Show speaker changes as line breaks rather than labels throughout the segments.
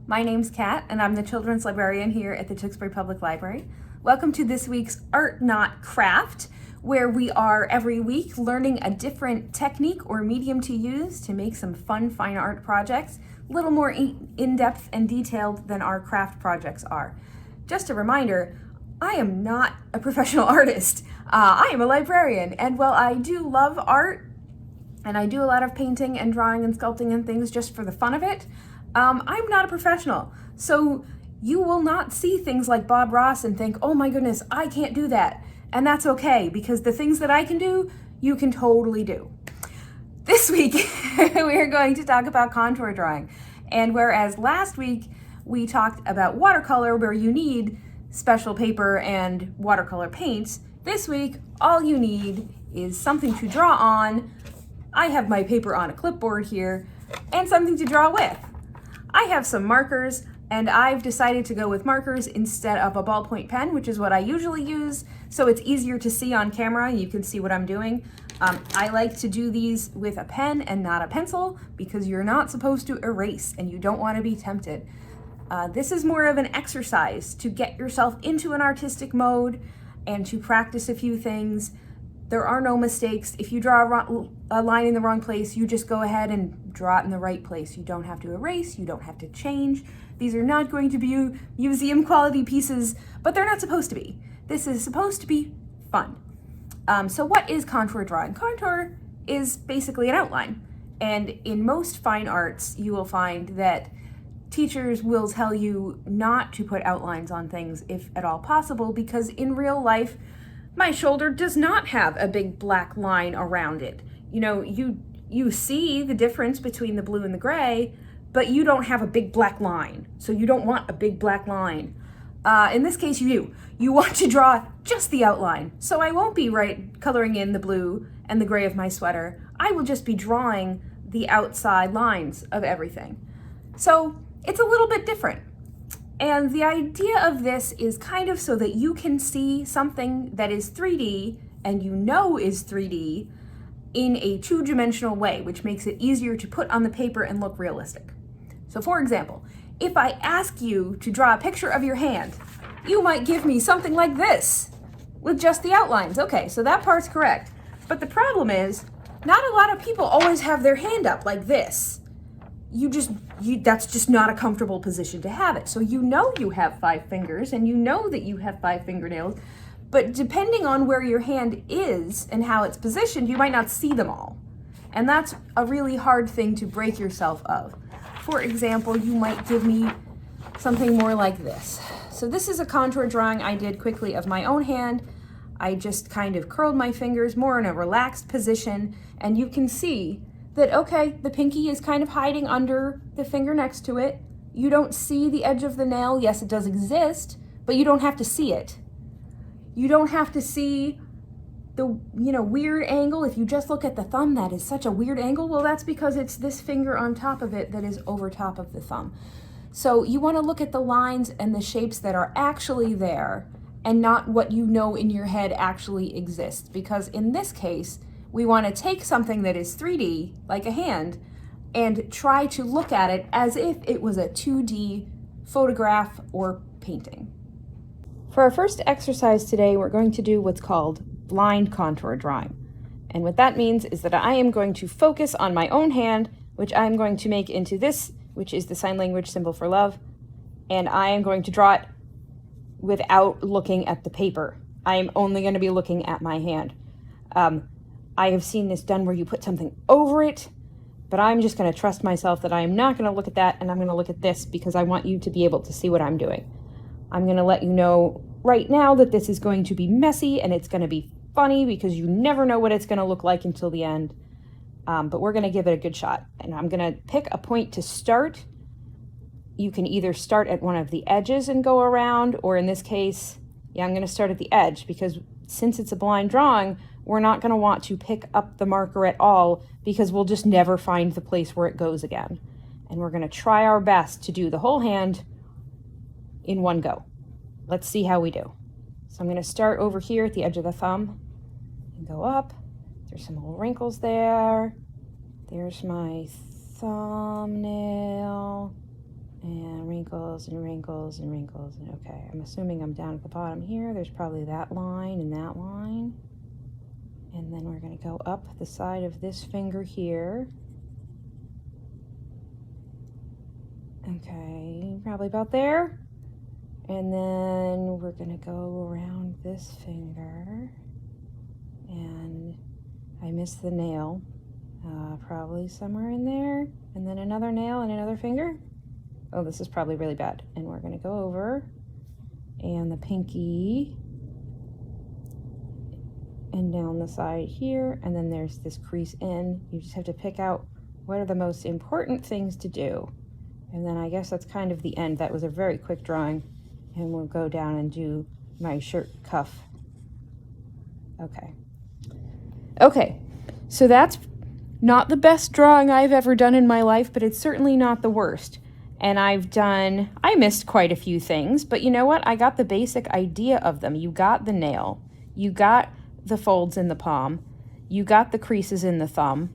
My name's Kat, and I'm the children's librarian here at the Tewksbury Public Library. Welcome to this week's Art Not Craft, where we are every week learning a different technique or medium to use to make some fun fine art projects, a little more in-depth and detailed than our craft projects are. Just a reminder, I am not a professional artist. I am a librarian, and while I do love art, and I do a lot of painting and drawing and sculpting and things just for the fun of it, I'm not a professional. So you will not see things like Bob Ross and think, oh my goodness, I can't do that. And that's okay, because the things that I can do, you can totally do. This week, we are going to talk about contour drawing. And whereas last week we talked about watercolor, where you need special paper and watercolor paints, this week, all you need is something to draw on. I have my paper on a clipboard here, and something to draw with. I have some markers, and I've decided to go with markers instead of a ballpoint pen, which is what I usually use, so it's easier to see on camera. You can see what I'm doing. I like to do these with a pen and not a pencil, because you're not supposed to erase, and you don't want to be tempted. This is more of an exercise to get yourself into an artistic mode and to practice a few things. There are no mistakes. If you draw a line in the wrong place, you just go ahead and draw it in the right place. You don't have to erase, you don't have to change. These are not going to be museum quality pieces, but they're not supposed to be. This is supposed to be fun. So what is contour drawing? Contour is basically an outline. And in most fine arts, you will find that teachers will tell you not to put outlines on things if at all possible, because in real life, my shoulder does not have a big black line around it. You know, you see the difference between the blue and the gray, but you don't have a big black line. So you don't want a big black line. In this case, you do. You want to draw just the outline. So I won't be coloring in the blue and the gray of my sweater. I will just be drawing the outside lines of everything. So it's a little bit different. And the idea of this is kind of so that you can see something that is 3D and you know is 3D in a two-dimensional way, which makes it easier to put on the paper and look realistic. So for example, if I ask you to draw a picture of your hand, you might give me something like this with just the outlines. Okay, so that part's correct. But the problem is, not a lot of people always have their hand up like this. That's just not a comfortable position to have it. So you know you have 5 fingers and you know that you have 5 fingernails, but depending on where your hand is and how it's positioned, you might not see them all. And that's a really hard thing to break yourself of. For example, you might give me something more like this. So this is a contour drawing I did quickly of my own hand. I just kind of curled my fingers more in a relaxed position, and you can see that, okay, the pinky is kind of hiding under the finger next to it. You don't see the edge of the nail. Yes, it does exist, but you don't have to see it. You don't have to see the, weird angle. If you just look at the thumb, that is such a weird angle. Well, that's because it's this finger on top of it that is over top of the thumb. So you want to look at the lines and the shapes that are actually there and not what you know in your head actually exists. Because in this case, we want to take something that is 3D, like a hand, and try to look at it as if it was a 2D photograph or painting. For our first exercise today, we're going to do what's called blind contour drawing. And what that means is that I am going to focus on my own hand, which I'm going to make into this, which is the sign language symbol for love, and I am going to draw it without looking at the paper. I am only going to be looking at my hand. I have seen this done where you put something over it, but I'm just going to trust myself that I am not going to look at that, and I'm going to look at this because I want you to be able to see what I'm doing. I'm going to let you know right now that this is going to be messy and it's going to be funny because you never know what it's going to look like until the end, but we're going to give it a good shot. And I'm going to pick a point to start. You can either start at one of the edges and go around, or in this case, I'm going to start at the edge, because since it's a blind drawing, we're not going to want to pick up the marker at all, because we'll just never find the place where it goes again. And we're going to try our best to do the whole hand in one go. Let's see how we do. So I'm going to start over here at the edge of the thumb and go up. There's some little wrinkles there. There's my thumbnail.
And wrinkles and wrinkles and wrinkles. And okay, I'm assuming I'm down at the bottom here. There's probably that line and that line. And then we're going to go up the side of this finger here. Okay, probably about there. And then we're going to go around this finger. And I missed the nail. Probably somewhere in there. And then another nail and another finger. Oh, this is probably really bad. And we're going to go over. And the pinky. And down the side here. And then there's this crease in. You just have to pick out what are the most important things to do. And then I guess that's kind of the end. That was a very quick drawing. And we'll go down and do my shirt cuff. Okay. Okay, so that's not the best drawing I've ever done in my life, but it's certainly not the worst. And I missed quite a few things, but you know what? I got the basic idea of them. You got the nail, you got the folds in the palm, you got the creases in the thumb,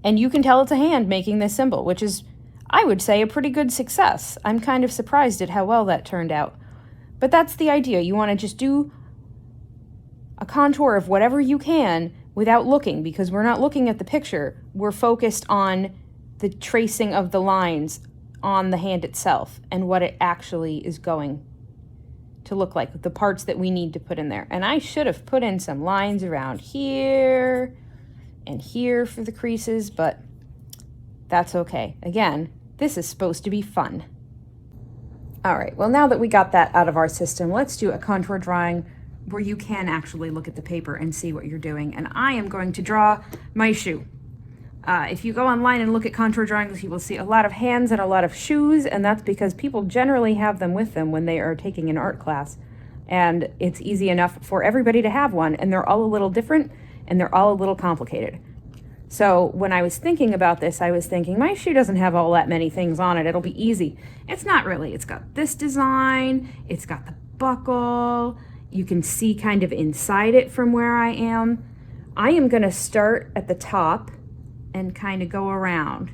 and you can tell it's a hand making this symbol, which is, I would say, a pretty good success. I'm kind of surprised at how well that turned out. But that's the idea. You want to just do a contour of whatever you can without looking, because we're not looking at the picture. We're focused on the tracing of the lines on the hand itself and what it actually is going to look like, the parts that we need to put in there. And I should have put in some lines around here and here for the creases, but that's okay. Again, this is supposed to be fun. All right, well, now that we got that out of our system, let's do a contour drawing where you can actually look at the paper and see what you're doing. And I am going to draw my shoe. If you go online and look at contour drawings, you will see a lot of hands and a lot of shoes, and that's because people generally have them with them when they are taking an art class. And it's easy enough for everybody to have one, and they're all a little different, and they're all a little complicated. So when I was thinking about this, I was thinking, my shoe doesn't have all that many things on it. It'll be easy. It's not really. It's got this design. It's got the buckle. You can see kind of inside it from where I am. I am going to start at the top and kind of go around.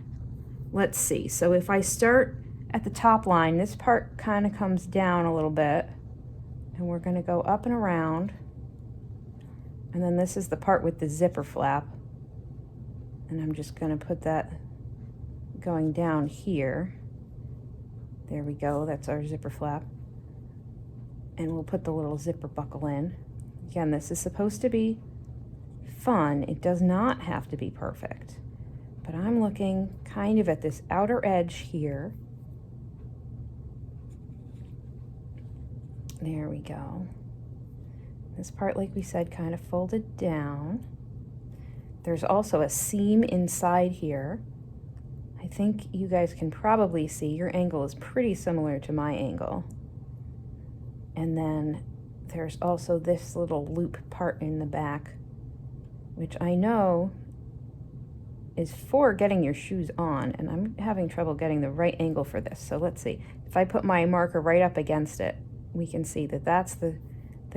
Let's see. So if I start at the top line, this part kind of comes down a little bit. And we're going to go up and around. And then this is the part with the zipper flap. And I'm just going to put that going down here. There we go. That's our zipper flap. And we'll put the little zipper buckle in. Again, this is supposed to be fun. It does not have to be perfect. But I'm looking kind of at this outer edge here. There we go. This part, like we said, kind of folded down. There's also a seam inside here. I think you guys can probably see your angle is pretty similar to my angle. And then there's also this little loop part in the back, which I know is for getting your shoes on, and I'm having trouble getting the right angle for this. So let's see. If I put my marker right up against it, we can see that that's the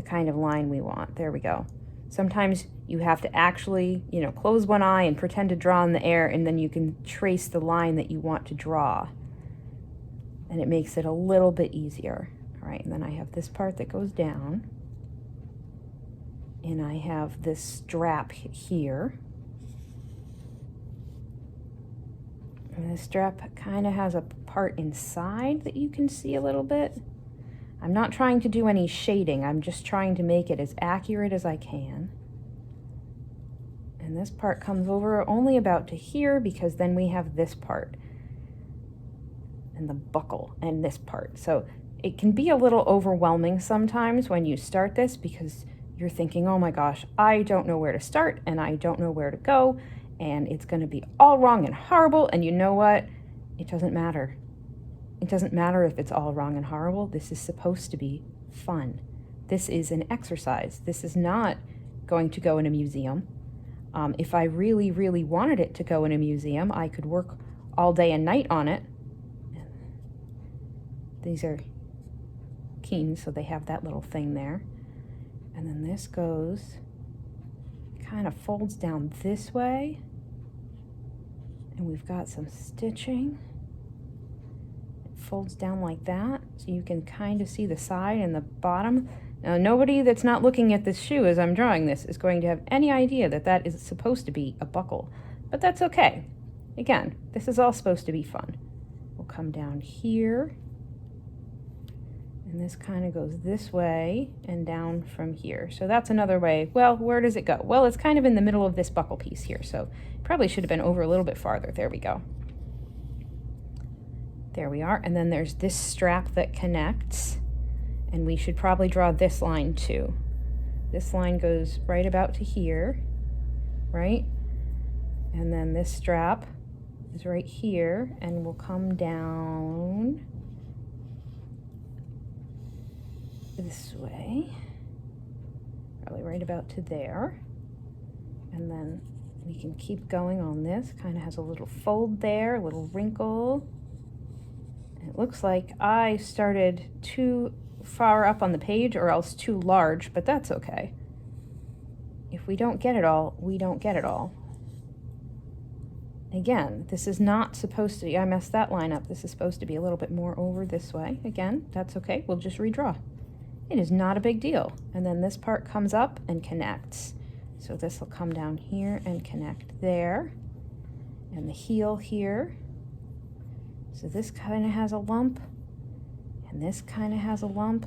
kind of line we want. There we go. Sometimes you have to actually, close one eye and pretend to draw in the air, and then you can trace the line that you want to draw. And it makes it a little bit easier. All right, and then I have this part that goes down. And I have this strap here. And this strap kind of has a part inside that you can see a little bit. I'm not trying to do any shading. I'm just trying to make it as accurate as I can. And this part comes over only about to here, because then we have this part and the buckle and this part. So it can be a little overwhelming sometimes when you start this, because you're thinking, oh my gosh, I don't know where to start and I don't know where to go, and it's going to be all wrong and horrible. And you know what? It doesn't matter. It doesn't matter if it's all wrong and horrible. This is supposed to be fun. This is an exercise. This is not going to go in a museum. If I really, really wanted it to go in a museum, I could work all day and night on it. These are keens, so they have that little thing there. And then this goes, kind of folds down this way. And we've got some stitching. folds down like that, so you can kind of see the side and the bottom. Now, nobody that's not looking at this shoe as I'm drawing this is going to have any idea that that is supposed to be a buckle, but that's okay. Again, this is all supposed to be fun. We'll come down here, and this kind of goes this way and down from here. So that's another way. Well, where does it go? Well, it's kind of in the middle of this buckle piece here, so probably should have been over a little bit farther. There we go. There we are, and then there's this strap that connects. And we should probably draw this line too. This line goes right about to here, right? And then this strap is right here and will come down this way, probably right about to there. And then we can keep going on this. Kind of has a little fold there, a little wrinkle. And it looks like I started too far up on the page or else too large, but that's okay. If we don't get it all, we don't get it all. Again, this is not supposed to be, I messed that line up. This is supposed to be a little bit more over this way. Again, that's okay. We'll just redraw. It is not a big deal. And then this part comes up and connects. So this will come down here and connect there. And the heel here. So this kind of has a lump. And this kind of has a lump,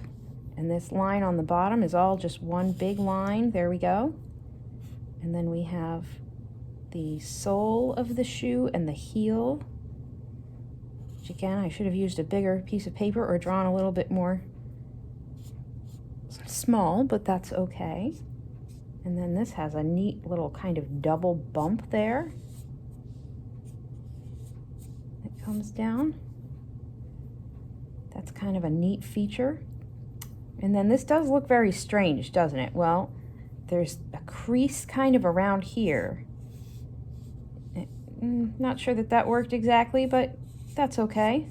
and this line on the bottom is all just one big line. There we go. And then we have the sole of the shoe and the heel, which again, I should have used a bigger piece of paper or drawn a little bit more small, but that's okay. And then this has a neat little kind of double bump there that comes down. That's kind of a neat feature. And then this does look very strange, doesn't it? Well, there's a crease kind of around here. Not sure that that worked exactly, but that's okay.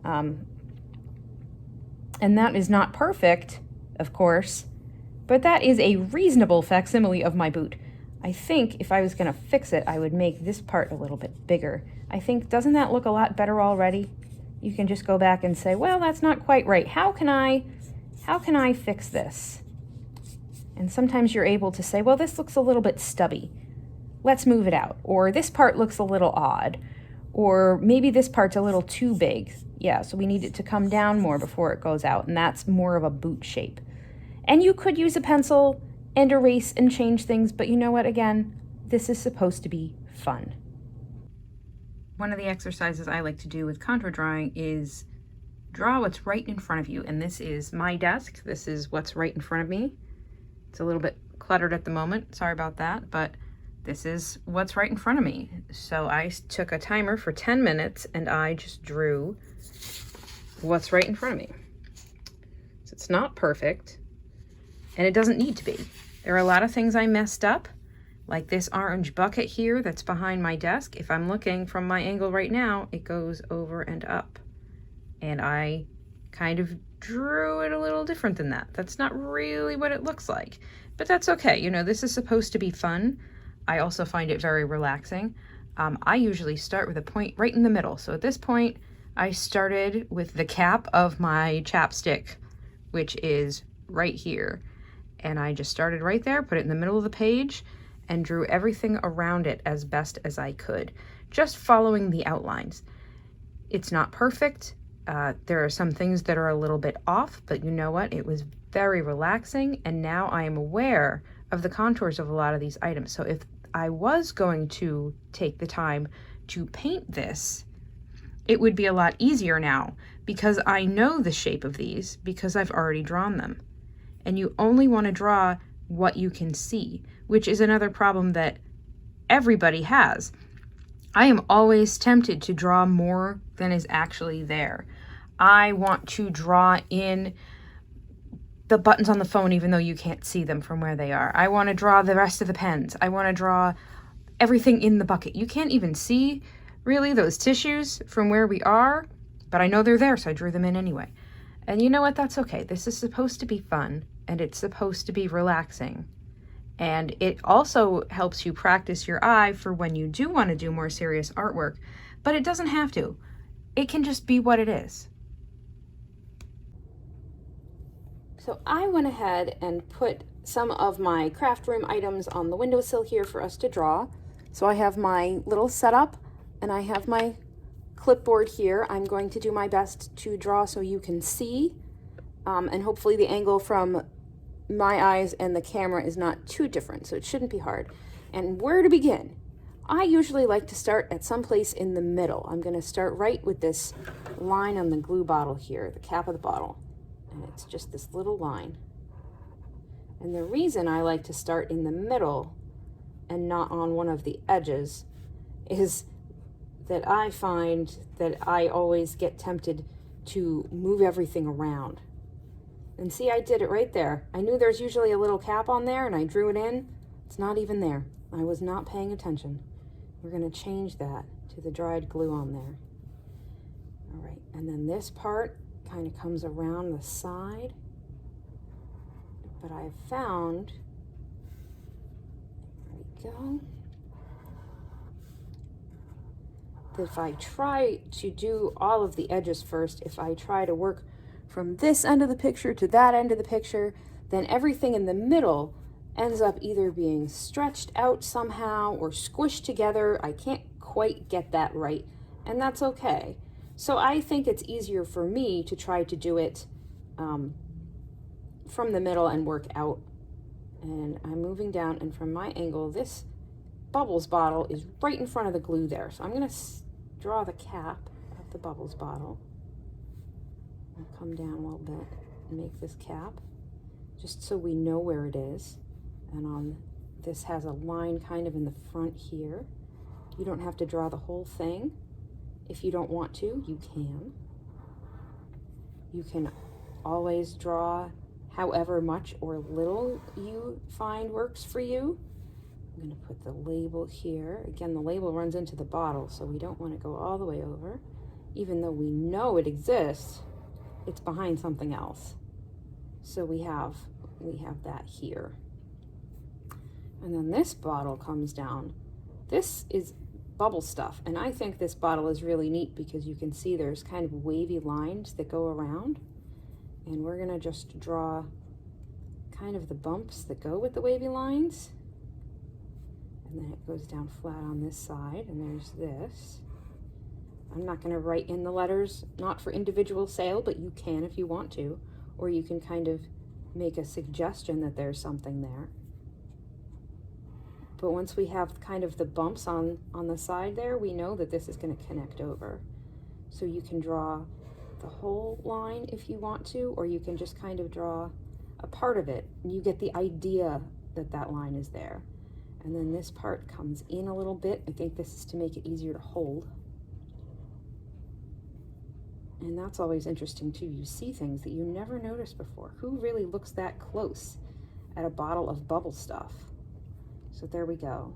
And that is not perfect, of course, but that is a reasonable facsimile of my boot. I think if I was going to fix it, I would make this part a little bit bigger. I think, doesn't that look a lot better already? You can just go back and say, well, that's not quite right. How can I fix this? And sometimes you're able to say, well, this looks a little bit stubby. Let's move it out. Or this part looks a little odd. Or maybe this part's a little too big. Yeah, so we need it to come down more before it goes out, and that's more of a boot shape. And you could use a pencil and erase and change things, but you know what, again, this is supposed to be fun. One of the exercises I like to do with contour drawing is draw what's right in front of you. And this is my desk. This is what's right in front of me. It's a little bit cluttered at the moment. Sorry about that, but this is what's right in front of me. So I took a timer for 10 minutes and I just drew what's right in front of me. So it's not perfect, and it doesn't need to be. There are a lot of things I messed up, like this orange bucket here that's behind my desk. If I'm looking from my angle right now, it goes over and up. And I kind of drew it a little different than that. That's not really what it looks like, but that's okay. You know, this is supposed to be fun. I also find it very relaxing. I usually start with a point right in the middle. So at this point, I started with the cap of my chapstick, which is right here. And I just started right there, put it in the middle of the page, and drew everything around it as best as I could, just following the outlines. It's not perfect. There are some things that are a little bit off, but you know what? It was very relaxing, and now I am aware of the contours of a lot of these items. So if I was going to take the time to paint this, it would be a lot easier now because I know the shape of these because I've already drawn them. And you only want to draw what you can see, which is another problem that everybody has. I am always tempted to draw more than is actually there. I want to draw in the buttons on the phone even though you can't see them from where they are. I want to draw the rest of the pens. I want to draw everything in the bucket. You can't even see really those tissues from where we are, but I know they're there, so I drew them in anyway. And you know what? That's okay. This is supposed to be fun, and it's supposed to be relaxing. And it also helps you practice your eye for when you do want to do more serious artwork, but it doesn't have to. it can just be what it is. So I went ahead and put some of my craft room items on the windowsill here for us to draw. So I have my little setup and I have my clipboard here. I'm going to do my best to draw so you can see, and hopefully the angle from my eyes and the camera is not too different, so it shouldn't be hard. And where to begin? I usually like to start at some place in the middle. I'm going to start right with this line on the glue bottle here, the cap of the bottle. And it's just this little line. And the reason I like to start in the middle and not on one of the edges is that I find that I always get tempted to move everything around. And see, I did it right there. I knew there's usually a little cap on there and I drew it in. It's not even there. I was not paying attention. We're going to change that to the dried glue on there. All right, and then this part kind of comes around the side. But I've found, there we go, that if I try to do all of the edges first, if I try to work from this end of the picture to that end of the picture, then everything in the middle ends up either being stretched out somehow or squished together. I can't quite get that right, and that's okay. So I think it's easier for me to try to do it from the middle and work out. And I'm moving down, and from my angle, this Bubbles bottle is right in front of the glue there. So I'm going to draw the cap of the Bubbles bottle. I'll come down a little bit and make this cap, just so we know where it is. And on this has a line kind of in the front here. You don't have to draw the whole thing. If you don't want to, you can. You can always draw however much or little you find works for you. I'm going to put the label here. Again, the label runs into the bottle, so we don't want to go all the way over. Even though we know it exists, it's behind something else. So we have that here. And then this bottle comes down. This is bubble stuff, and I think this bottle is really neat because you can see there's kind of wavy lines that go around, and we're gonna just draw kind of the bumps that go with the wavy lines, and then it goes down flat on this side, and there's this. I'm not gonna write in the letters, not for individual sale, but you can if you want to, or you can kind of make a suggestion that there's something there. But once we have kind of the bumps on the side there, we know that this is going to connect over. So you can draw the whole line if you want to, or you can just kind of draw a part of it. And you get the idea that that line is there. And then this part comes in a little bit. I think this is to make it easier to hold. And that's always interesting too. You see things that you never noticed before. Who really looks that close at a bottle of bubble stuff? So there we go.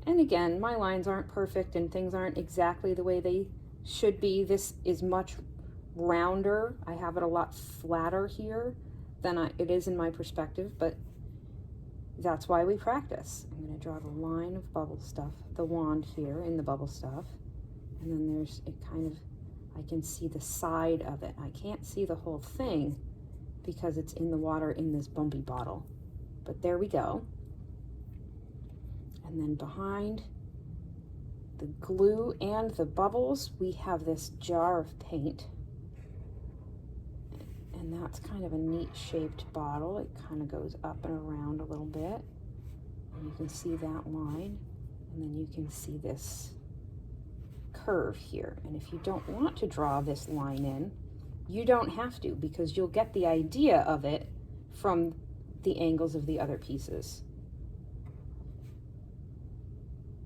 And again, my lines aren't perfect and things aren't exactly the way they should be. This is much rounder. I have it a lot flatter here than it is in my perspective, but that's why we practice. I'm going to draw the line of bubble stuff, the wand here in the bubble stuff, and then there's it kind of, I can see the side of it. I can't see the whole thing because it's in the water in this bumpy bottle, but there we go. And then behind the glue and the bubbles, we have this jar of paint. And that's kind of a neat shaped bottle. It kind of goes up and around a little bit. And you can see that line. And then you can see this curve here. And if you don't want to draw this line in, you don't have to, because you'll get the idea of it from the angles of the other pieces.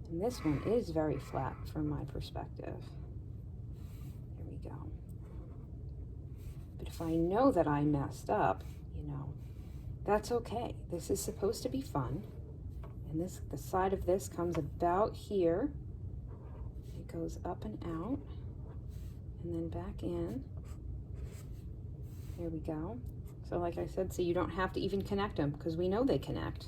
And this one is very flat from my perspective. There we go. But if I know that I messed up, that's okay. This is supposed to be fun. And the side of this comes about here. It goes up and out, and then back in. There we go. So like I said, so you don't have to even connect them, because we know they connect.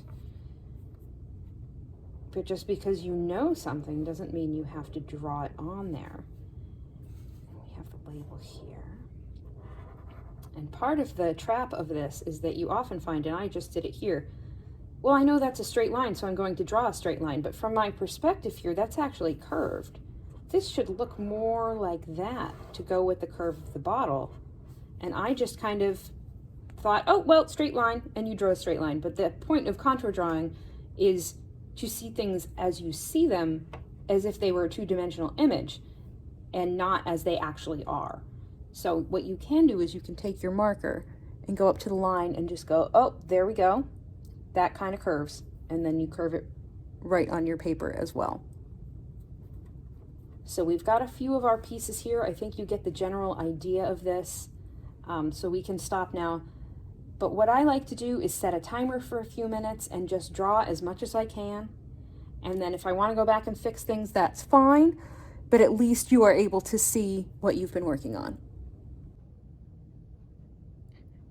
But just because you know something doesn't mean you have to draw it on there. label here. And part of the trap of this is that you often find, and I just did it here, well, I know that's a straight line, so I'm going to draw a straight line, but from my perspective here, that's actually curved. This should look more like that to go with the curve of the bottle. And I just kind of thought, oh, well, straight line, and you draw a straight line. But the point of contour drawing is to see things as you see them, as if they were a two-dimensional image, and not as they actually are. So what you can do is you can take your marker and go up to the line and just go, oh, there we go. That kind of curves. And then you curve it right on your paper as well. So we've got a few of our pieces here. I think you get the general idea of this. So we can stop now. But what I like to do is set a timer for a few minutes and just draw as much as I can. And then if I want to go back and fix things, that's fine. But at least you are able to see what you've been working on.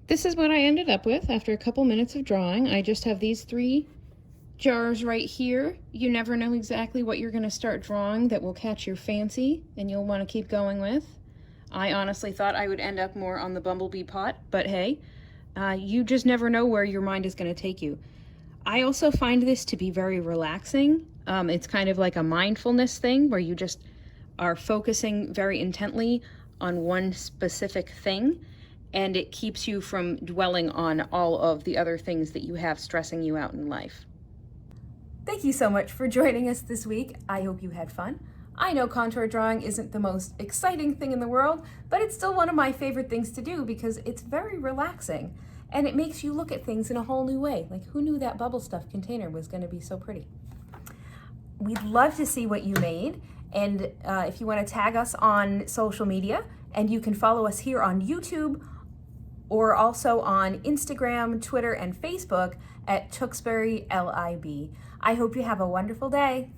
This is what I ended up with after a couple minutes of drawing. I just have these 3 jars right here. You never know exactly what you're going to start drawing that will catch your fancy and you'll want to keep going with. I honestly thought I would end up more on the bumblebee pot, but hey, you just never know where your mind is going to take you. I also find this to be very relaxing. It's kind of like a mindfulness thing where you just are focusing very intently on one specific thing, and it keeps you from dwelling on all of the other things that you have stressing you out in life.
Thank you so much for joining us this week. I hope you had fun. I know contour drawing isn't the most exciting thing in the world, but it's still one of my favorite things to do because it's very relaxing and it makes you look at things in a whole new way. Like, who knew that bubble stuff container was going to be so pretty? We'd love to see what you made, and if you want to tag us on social media, and you can follow us here on YouTube or also on Instagram, Twitter, and Facebook at Tewksbury LIB. I hope you have a wonderful day.